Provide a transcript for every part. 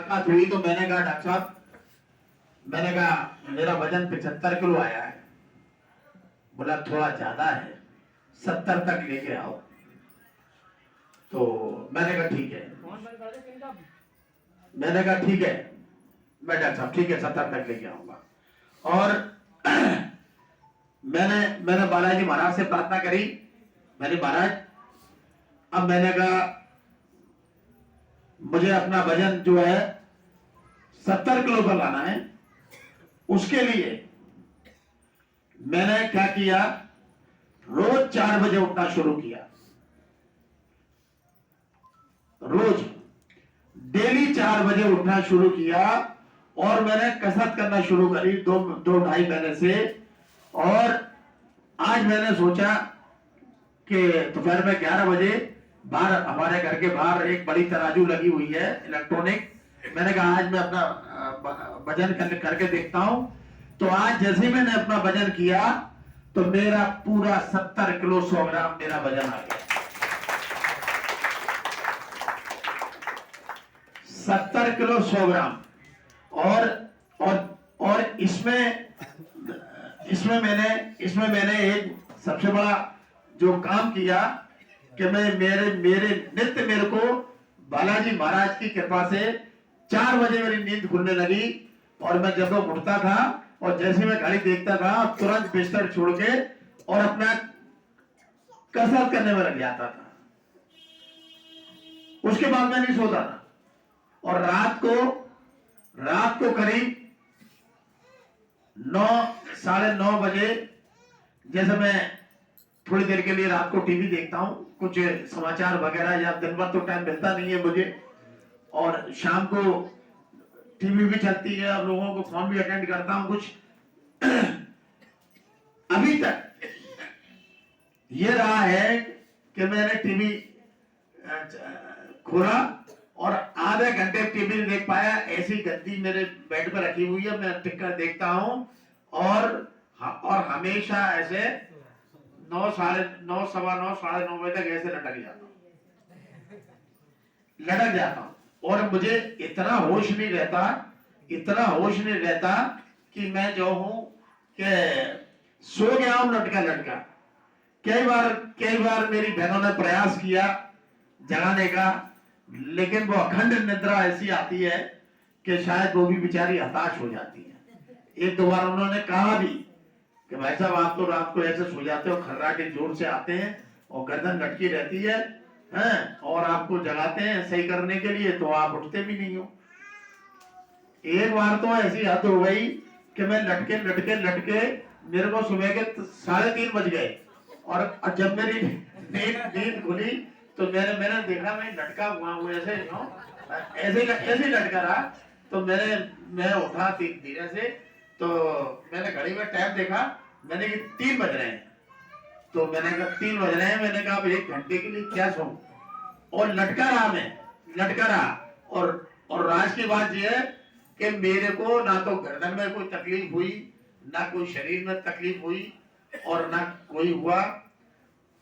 मुलाकात हुई तो मैंने कहा डॉक्टर साहब, मैंने कहा मेरा वजन 75 किलो आया है। बोला थोड़ा ज्यादा है, 70 तक लेके आओ। तो मैंने कहा ठीक है, मैंने कहा ठीक है, मैं डॉक्टर साहब ठीक है 70 तक लेके आऊंगा। और मैंने बालाजी महाराज से प्रार्थना करी। मैंने महाराज, अब मैंने कहा मुझे अपना वजन जो है 70 किलो पर लाना है। उसके लिए मैंने क्या किया, रोज 4 बजे उठना शुरू किया। रोज डेली 4 बजे उठना शुरू किया और मैंने कसरत करना शुरू करी 2-2.5 महीने से। और आज मैंने सोचा कि दोपहर में 11 बजे बाहर, हमारे घर के बाहर एक बड़ी तराजू लगी हुई है इलेक्ट्रॉनिक। मैंने कहा आज मैं अपना वजन करके देखता हूं। तो आज जैसे मैंने अपना वजन किया तो मेरा पूरा 70 किलो 100 ग्राम मेरा वजन आ गया। 70 किलो 100 ग्राम। और इसमें मैंने एक सबसे बड़ा जो काम किया कि मेरे नित्य मेरे को बालाजी महाराज की कृपा से 4 बजे मेरी नींद खुलने लगी। और मैं जब उठता था और जैसे मैं घड़ी देखता था तुरंत बिस्तर छोड़ के और अपना कसरत करने में लग जाता था। उसके बाद मैं नहीं सोता था। और रात को करीब 9, 9:30 बजे, जैसे मैं थोड़ी देर के लिए रात को टीवी देखता हूं, कुछ समाचार वगैरह, या दिन भर तो टाइम मिलता नहीं है मुझे, और शाम को टीवी भी चलती है और लोगों को फोन भी अटेंड करता हूं कुछ। अभी तक ये रहा है कि मैंने टीवी खोला और आधे घंटे टीवी नहीं देख पाया। ऐसी गद्दी मेरे बेड पर रखी हुई है, मैं टिक कर देखता हूं। और हमेशा ऐसे 9, 9:30, 9:15, 9:30 बजे तक ऐसे लटक जाता हूं। और मुझे इतना होश नहीं रहता कि मैं जो हूं कि सो गया हूं लटका। कई बार मेरी बहनों ने प्रयास किया जगाने का, लेकिन वो अखंड निद्रा ऐसी आती है कि शायद वो भी बेचारी हताश हो जाती है। 1-2 बार उन्होंने कहा भी कि भाई साहब आप तो रात को ऐसे सो जाते हो, खर्राटे जोर से आते हैं और गर्दन लटकी रहती है, और आपको जगाते हैं सही करने के लिए तो आप उठते भी नहीं हो। एक बार तो ऐसी हद हो गई कि मैं लटके मेरे को सुबह के 3:30 बज गए। और जब मेरी नींद खुली तो मैंने देखा मैं लटका हुआ हूँ ऐसे लटका रहा। तो मैं उठा धीरे से, तो मैंने घड़ी में टाइम देखा, मैंने कि 3 बज रहे हैं। तो मैंने कहा 3 बज रहे हैं, मैंने कहा अब 1 घंटे के लिए क्या सोऊं। और लटका रहा। और राज की बात यह है कि मेरे को ना तो गर्दन में कोई तकलीफ हुई, ना कोई शरीर में तकलीफ हुई, और ना कोई हुआ।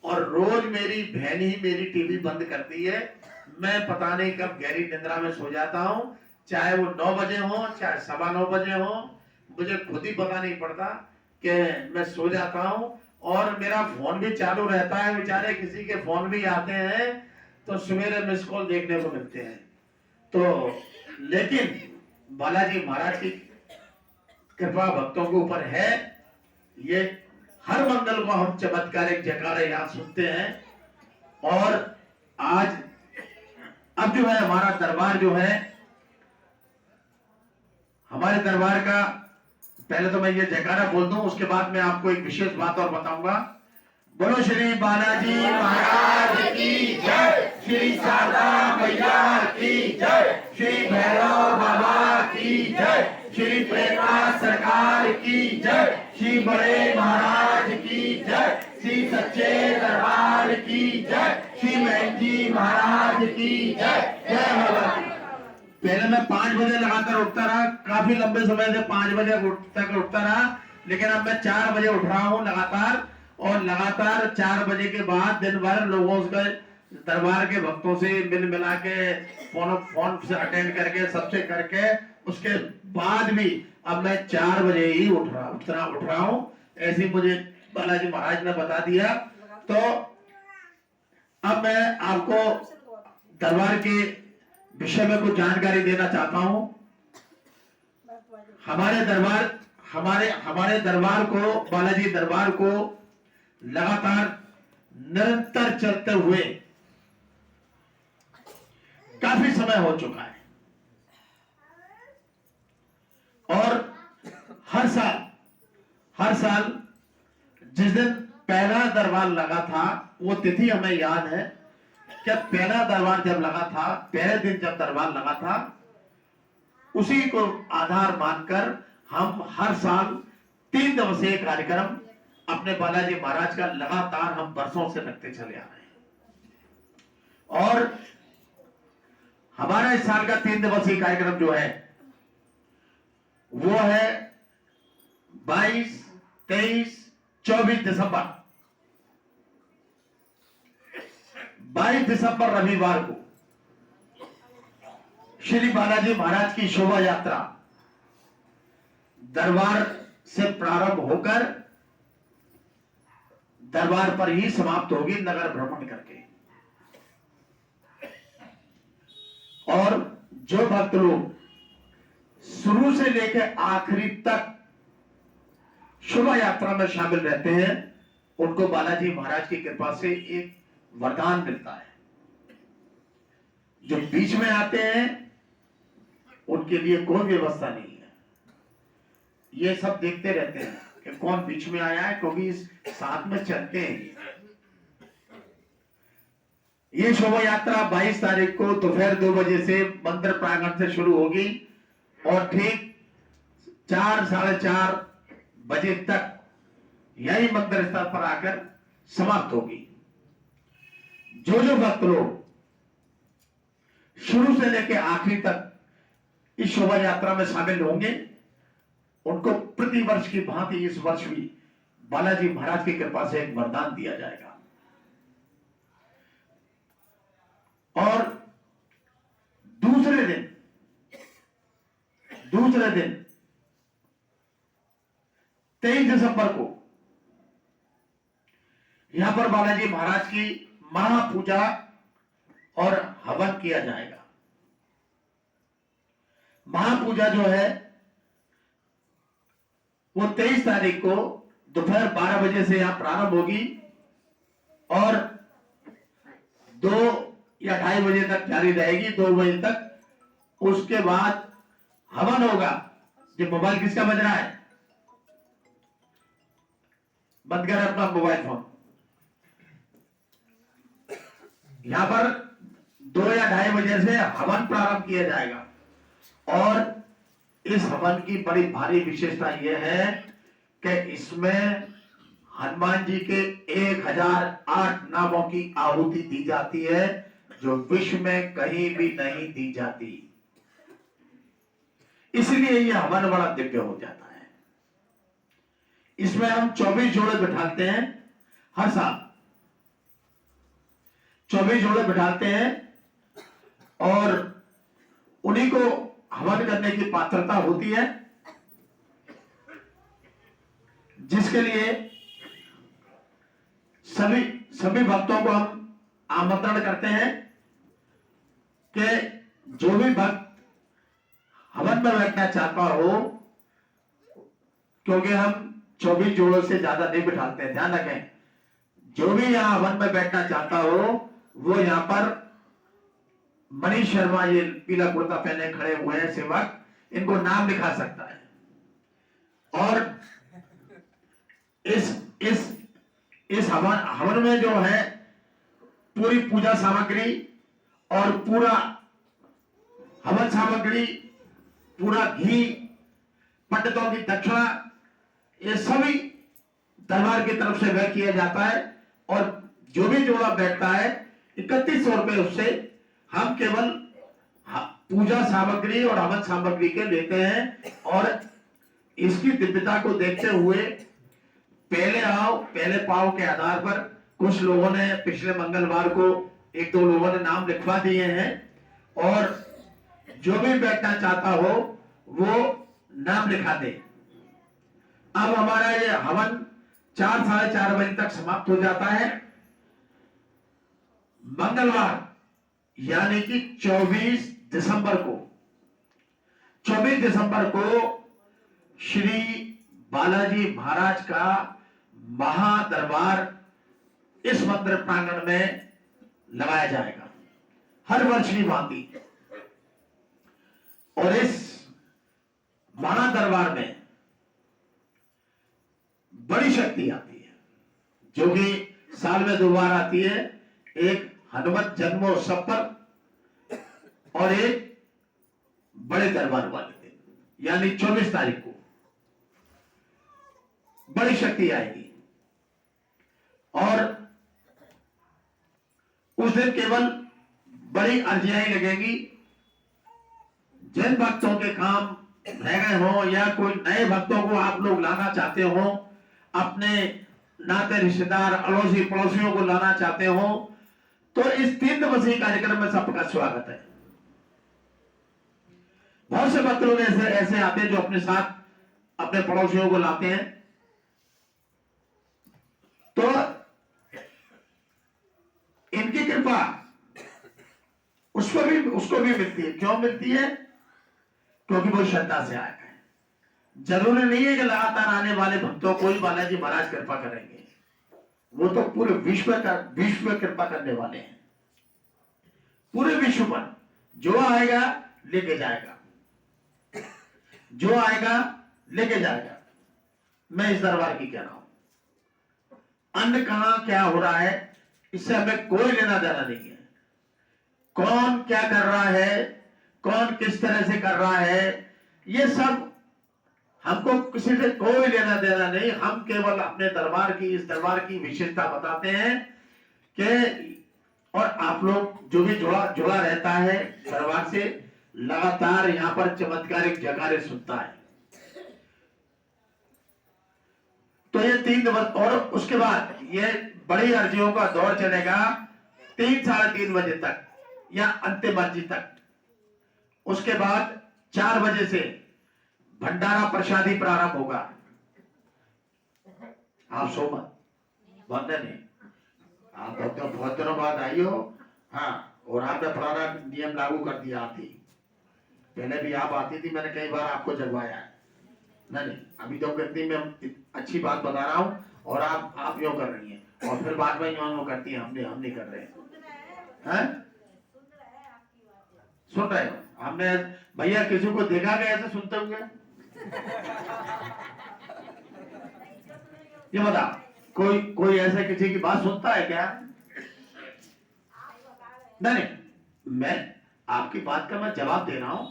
और रोज मेरी बहन ही मेरी टीवी बंद करती है। मैं पता नहीं कब गहरी निद्रा में सो जाता हूं, चाहे वो 9 बजे हो, चाहे 9:15 बजे हो, मुझे खुद ही पता नहीं पड़ता कि मैं सो जाता हूं। और मेरा फोन भी चालू रहता है, बेचारे किसी के फोन भी आते हैं तो सवेरे मिस कॉल देखने को मिलते हैं। तो लेकिन बालाजी महाराज की कृपा भक्तों के ऊपर है। ये हर मंगल को हम चमत्कारिक जयकारा यहाँ सुनते हैं। और आज अब जो है हमारा दरबार जो है, हमारे दरबार का, पहले तो मैं ये जयकारा बोल दूं, उसके बाद मैं आपको एक विशेष बात और बताऊंगा। बोलो श्री बालाजी महाराज की जय, श्री शारदा मैया की जय, श्री भैरव बाबा की जय, श्री प्रेमनाथ सरकार की जय, श्री बड़े महाराज की जय, श्री सच्चे दरबार की जय, श्री महंजी महाराज की जय। जय भगवान। पहले मैं 5 बजे लगातार उठता रहा, काफी लंबे समय से 5 बजे तक उठता रहा, लेकिन अब मैं 4 बजे उठ रहा हूँ लगातार। और लगातार 4 बजे के बाद दिन भर लोगों दरबार के भक्तों से मिल मिला के फोन फोन से अटेंड करके सबसे करके उसके बाद भी अब मैं 4 बजे ही उठ रहा हूँ। ऐसे मुझे बालाजी महाराज ने बता दिया। तो अब मैं आपको दरबार के विषय में कुछ जानकारी देना चाहता हूँ। हमारे दरबार को, बालाजी दरबार को लगातार निरंतर चलते हुए काफी समय हो चुका है और हर साल जिस दिन पहला दरबार लगा था, वो तिथि हमें याद है कि पहला दरबार जब लगा था, पहले दिन जब दरबार लगा था, उसी को आधार मानकर हम हर साल 3 दिवसीय कार्यक्रम अपने बालाजी महाराज का लगातार हम वर्षों से रखते चले आ रहे हैं। और हमारा इस साल का 3 दिवसीय कार्यक्रम जो है वो है 22, 23, 24 दिसंबर। 22 दिसंबर रविवार को श्री बालाजी महाराज की शोभा यात्रा दरबार से प्रारंभ होकर दरबार पर ही समाप्त होगी, नगर भ्रमण करके। और जो भक्त लोग शुरू से लेकर आखिरी तक शोभा यात्रा में शामिल रहते हैं, उनको बालाजी महाराज की कृपा से एक वरदान मिलता है। जो बीच में आते हैं उनके लिए कोई व्यवस्था नहीं है। ये सब देखते रहते हैं कि कौन बीच में आया है, क्योंकि साथ में चलते हैं। ये शोभा यात्रा 22 तारीख को दोपहर 2 बजे से मंदिर प्रांगण से शुरू होगी और ठीक 4, साढ़े 4 बजे तक यही मंदिर स्थल पर आकर समाप्त होगी। जो भक्त लोग शुरू से लेकर आखिरी तक इस शोभा यात्रा में शामिल होंगे, उनको प्रति वर्ष की भांति इस वर्ष भी बालाजी महाराज की कृपा से एक वरदान दिया जाएगा। और दूसरे दिन 23 दिसंबर को यहां पर बालाजी महाराज की महापूजा और हवन किया जाएगा। महापूजा जो है वो 23 तारीख को दोपहर 12 बजे से यहां प्रारंभ होगी और 2 या 2:30 बजे तक जारी रहेगी, 2 बजे तक। उसके बाद हवन होगा। ये मोबाइल किसका बज रहा है? बंद कर अपना मोबाइल फोन। यहां पर 2 या 2:30 बजे से हवन प्रारंभ किया जाएगा और इस हवन की बड़ी भारी विशेषता यह है कि इसमें हनुमान जी के 1008 नामों की आहुति दी जाती है, जो विश्व में कहीं भी नहीं दी जाती। इसलिए यह हवन बड़ा दिव्य हो जाता है। इसमें हम 24 जोड़े बिठाते हैं, हर साल 24 जोड़े बिठाते हैं और उन्हीं को हवन करने की पात्रता होती है, जिसके लिए सभी भक्तों को हम आमंत्रण करते हैं कि जो भी भक्त हवन में बैठना चाहता हो, क्योंकि हम 24 जोड़ों से ज्यादा नहीं बिठाते हैं, ध्यान रखें। जो भी यहां हवन में बैठना चाहता हो वो यहां पर मनीष शर्मा, ये पीला कुर्ता पहने खड़े हुए हैं सेवक, इनको नाम लिखा सकता है। और इस हवन में जो है पूरी पूजा सामग्री और पूरा हवन सामग्री, पूरा घी, पंडितों की दक्षिणा, ये सभी दरबार की तरफ से व्यय किया जाता है। और जो भी जोड़ा बैठता है 3100 रुपए उससे हम केवल पूजा सामग्री और हवन सामग्री के लेते हैं। और इसकी दिव्यता को देखते हुए पहले आओ पहले पाओ के आधार पर कुछ लोगों ने पिछले मंगलवार को एक दो लोगों ने नाम लिखवा दिए हैं, और जो भी बैठना चाहता हो वो नाम लिखा दे। अब हमारा ये हवन 4 साढ़े 4 बजे तक समाप्त हो जाता है। मंगलवार यानी कि 24 दिसंबर को 24 दिसंबर को श्री बालाजी महाराज का महादरबार इस मंदिर प्रांगण में लगाया जाएगा, हर वर्ष की भांति। और इस महादरबार में बड़ी शक्ति आती है, जो कि साल में 2 बार आती है, एक हनुमत जन्मोत्सव पर और एक बड़े दरबार वाले दिन, यानी 24 तारीख को बड़ी शक्ति आएगी। और उस दिन केवल बड़ी अर्जियां लगेंगी। जिन भक्तों के काम रह गए हो या कोई नए भक्तों को आप लोग लाना चाहते हो, अपने नाते रिश्तेदार अड़ोसी पड़ोसियों को लाना चाहते हो, तो इस 3 दिवसीय कार्यक्रम में सबका स्वागत है। बहुत से भक्त लोग ऐसे आते हैं जो अपने साथ अपने पड़ोसियों को लाते हैं, तो इनकी कृपा उसको भी मिलती है। क्यों मिलती है? क्योंकि वो श्रद्धा से आए हैं। जरूरी नहीं है कि लगातार आने वाले भक्तों को ही बालाजी महाराज कृपा करेंगे, वो तो पूरे विश्व कृपा करने वाले हैं। पूरे विश्व पर जो आएगा लेके जाएगा, जो आएगा लेके जाएगा। मैं इस दरबार की कह रहा हूं, अन्य कहां क्या हो रहा है इससे हमें कोई लेना देना नहीं है। कौन क्या कर रहा है, कौन किस तरह से कर रहा है, ये सब हमको किसी से कोई लेना देना नहीं। हम केवल अपने दरबार की, इस दरबार की विशेषता बताते हैं कि, और आप लोग जो भी जुड़ा रहता है दरबार से, लगातार यहाँ पर चमत्कारिक जयकारे सुनता है। तो ये 3 दिवस, और उसके बाद ये बड़ी अर्जियों का दौर चलेगा 3 साढ़े 3 बजे तक या अंतिम अर्जी तक। उसके बाद 4 बजे से भंडारा प्रसादी प्रारंभ होगा। आप सो मत, बंदे नहीं, आप तो बहुत दिनों बाद आई हो। हाँ, और आपने पुराना नियम लागू कर दिया। आती पहले भी आप आती थी, मैंने कई बार आपको जगवाया है। नहीं, अभी तो कहती मैं अच्छी बात बता रहा हूँ, और आप यूं कर रही हैं, और फिर बाद में यूं करती हैं, हम नहीं कर रहे हैं। सुन रहे हो? हमने भैया किसी को देखा गया ऐसे सुनते हुए? ये बता, कोई ऐसे किसी की बात सुनता है क्या? नहीं, मैं आपकी बात का मैं जवाब दे रहा हूं।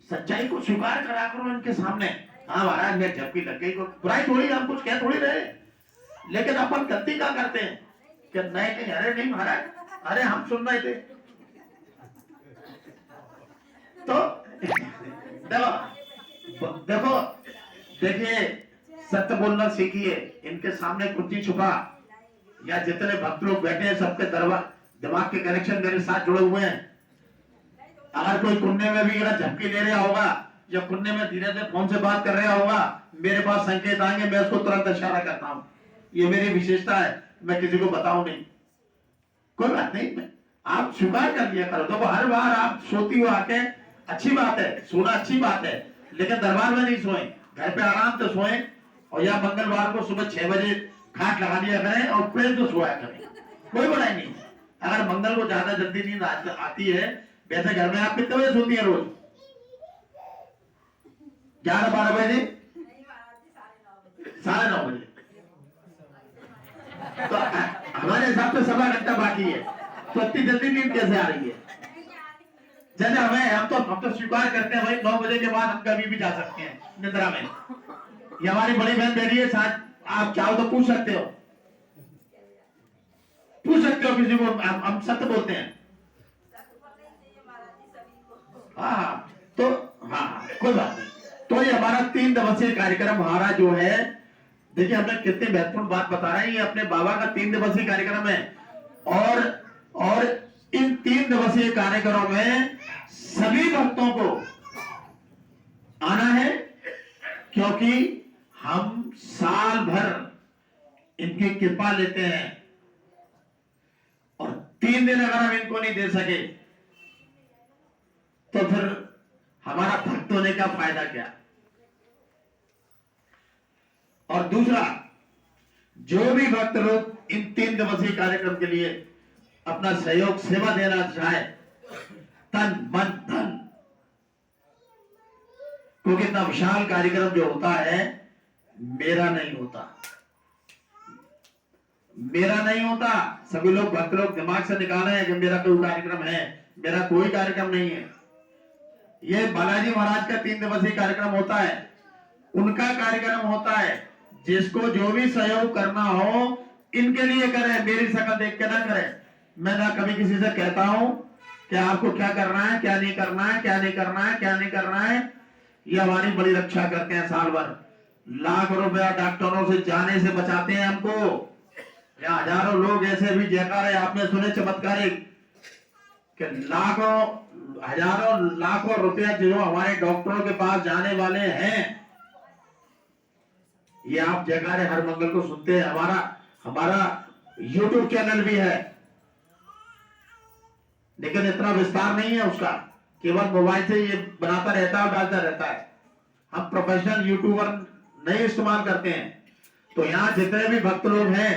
सच्चाई को स्वीकार करा करो इनके सामने। हाँ महाराज, मेरे झपकी लग गई, को बुराई थोड़ी, हम कुछ कह थोड़ी रहे, लेकिन अपन गलती क्या करते हैं कि नहीं, अरे नहीं महाराज, अरे हम सुन रहे थे। तो देखो, देखिए, सत्य बोलना सीखिए। इनके सामने कुछ नहीं छुपा। या जितने भक्त लोग बैठे हैं, सबके दिमाग के कनेक्शन मेरे साथ जुड़े हुए हैं। अगर कोई कुन्ने में भी झपकी ले रहा होगा या कुन्ने में धीरे धीरे फोन से बात कर रहा होगा, मेरे पास संकेत आएंगे, मैं उसको तुरंत इशारा करता हूं। ये मेरी विशेषता है, मैं किसी को बताऊं नहीं। कोई बात नहीं, आप स्वीकार कर लिया करो। देखो, हर बार आप सोती हो आके, अच्छी बात है, सोना अच्छी बात है, लेकिन दरबार में नहीं सोए, घर पे आराम से सोए। और या मंगलवार को सुबह 6 बजे खाट लगा लिया करें और फिर तो सोया करें, कोई बुराई नहीं। अगर मंगल को ज्यादा जल्दी नींद आती है, वैसे घर में आप कितने बजे सोती है रोज? 11-12 बजे? 9:30 बजे? तो हमारे हिसाब से 1.25 घंटा बाकी है, तो इतनी जल्दी नींद कैसे आ रही है? जैसे हम तो स्वीकार करते हैं भाई, 9 बजे के बाद हम कभी भी जा सकते हैं निद्रा में। ये हमारी बड़ी बहन बैठी है साथ, आप चाहो तो पूछ सकते हो किसी को। हम सत्य बोलते हैं। हाँ, तो हाँ, कोई बात नहीं। तो ये हमारा 3 दिवसीय कार्यक्रम हमारा जो है, देखिए हमने कितनी महत्वपूर्ण बात बता रहे हैं। ये अपने बाबा का 3 दिवसीय कार्यक्रम है। और इन 3 दिवसीय कार्यक्रमों में सभी भक्तों को आना है, क्योंकि हम साल भर इनकी कृपा लेते हैं और 3 दिन अगर हम इनको नहीं दे सके तो फिर हमारा भक्त होने का फायदा क्या। और दूसरा, जो भी भक्त लोग इन 3 दिवसीय कार्यक्रम के लिए अपना सहयोग सेवा देना चाहे, तन मन धन, क्योंकि इतना विशाल कार्यक्रम जो होता है मेरा नहीं होता, मेरा नहीं होता। सभी लोग भक्त लोग दिमाग से निकाले हैं कि मेरा कोई कार्यक्रम है, मेरा कोई कार्यक्रम नहीं है। ये बालाजी महाराज का 3 दिवसीय कार्यक्रम होता है, उनका कार्यक्रम होता है। जिसको जो भी सहयोग करना हो इनके लिए करे, मेरी शक्ल देख के ना करे। मैं ना कभी किसी से कहता हूं कि आपको क्या करना है, क्या नहीं करना है, क्या नहीं करना है, क्या नहीं करना है। ये हमारी बड़ी रक्षा करते हैं, साल भर लाख रुपया डॉक्टरों से जाने से बचाते हैं हमको। या हजारों लोग ऐसे भी जयकारे आपने सुने चमत्कारिक कि लाखों हजारों लाखों रुपया जो हमारे डॉक्टरों के पास जाने वाले हैं, ये आप जयकारे हर मंगल को सुनते हैं। हमारा YouTube चैनल भी है, लेकिन इतना विस्तार नहीं है उसका, केवल मोबाइल से ये बनाता रहता है और डालता रहता है। हम प्रोफेशनल यूट्यूबर नहीं इस्तेमाल करते हैं। तो यहाँ जितने भी भक्त लोग हैं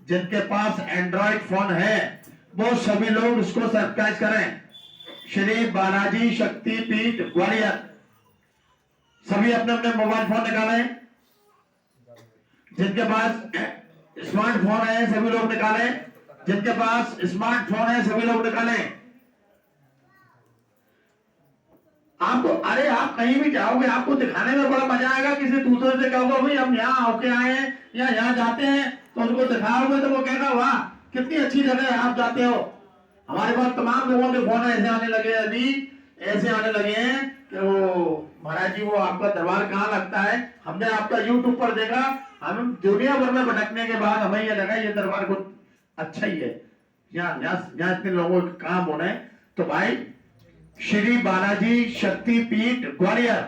जिनके पास एंड्रॉइड फोन है, वो सभी लोग इसको सब्सक्राइब करें। श्री बालाजी शक्तिपीठ ग्वालियर, सभी अपने अपने मोबाइल फोन निकालें। जिनके पास स्मार्टफोन है सभी लोग निकालें, जिनके पास स्मार्टफोन है सभी लोग निकालें। आपको, अरे आप कहीं भी जाओगे आपको दिखाने में बड़ा मजा आएगा। किसी दूसरे से कहोगे भाई हम यहाँ होके आए हैं या यहाँ जाते हैं, तो उनको दिखाओगे तो वो कहेगा वाह कितनी अच्छी जगह है, आप जाते हो। हमारे पास तमाम लोगों के फोन ऐसे आने लगे, अभी ऐसे आने लगे हैं कि वो महाराज जी वो आपका दरबार कहाँ लगता है, हमने आपका यूट्यूब पर देखा, हम दुनिया भर में भटकने के बाद हमें ये लगा ये दरबार को अच्छा ही है, यहाँ इतने लोगों के काम होने। तो भाई श्री बालाजी शक्तिपीठ ग्वालियर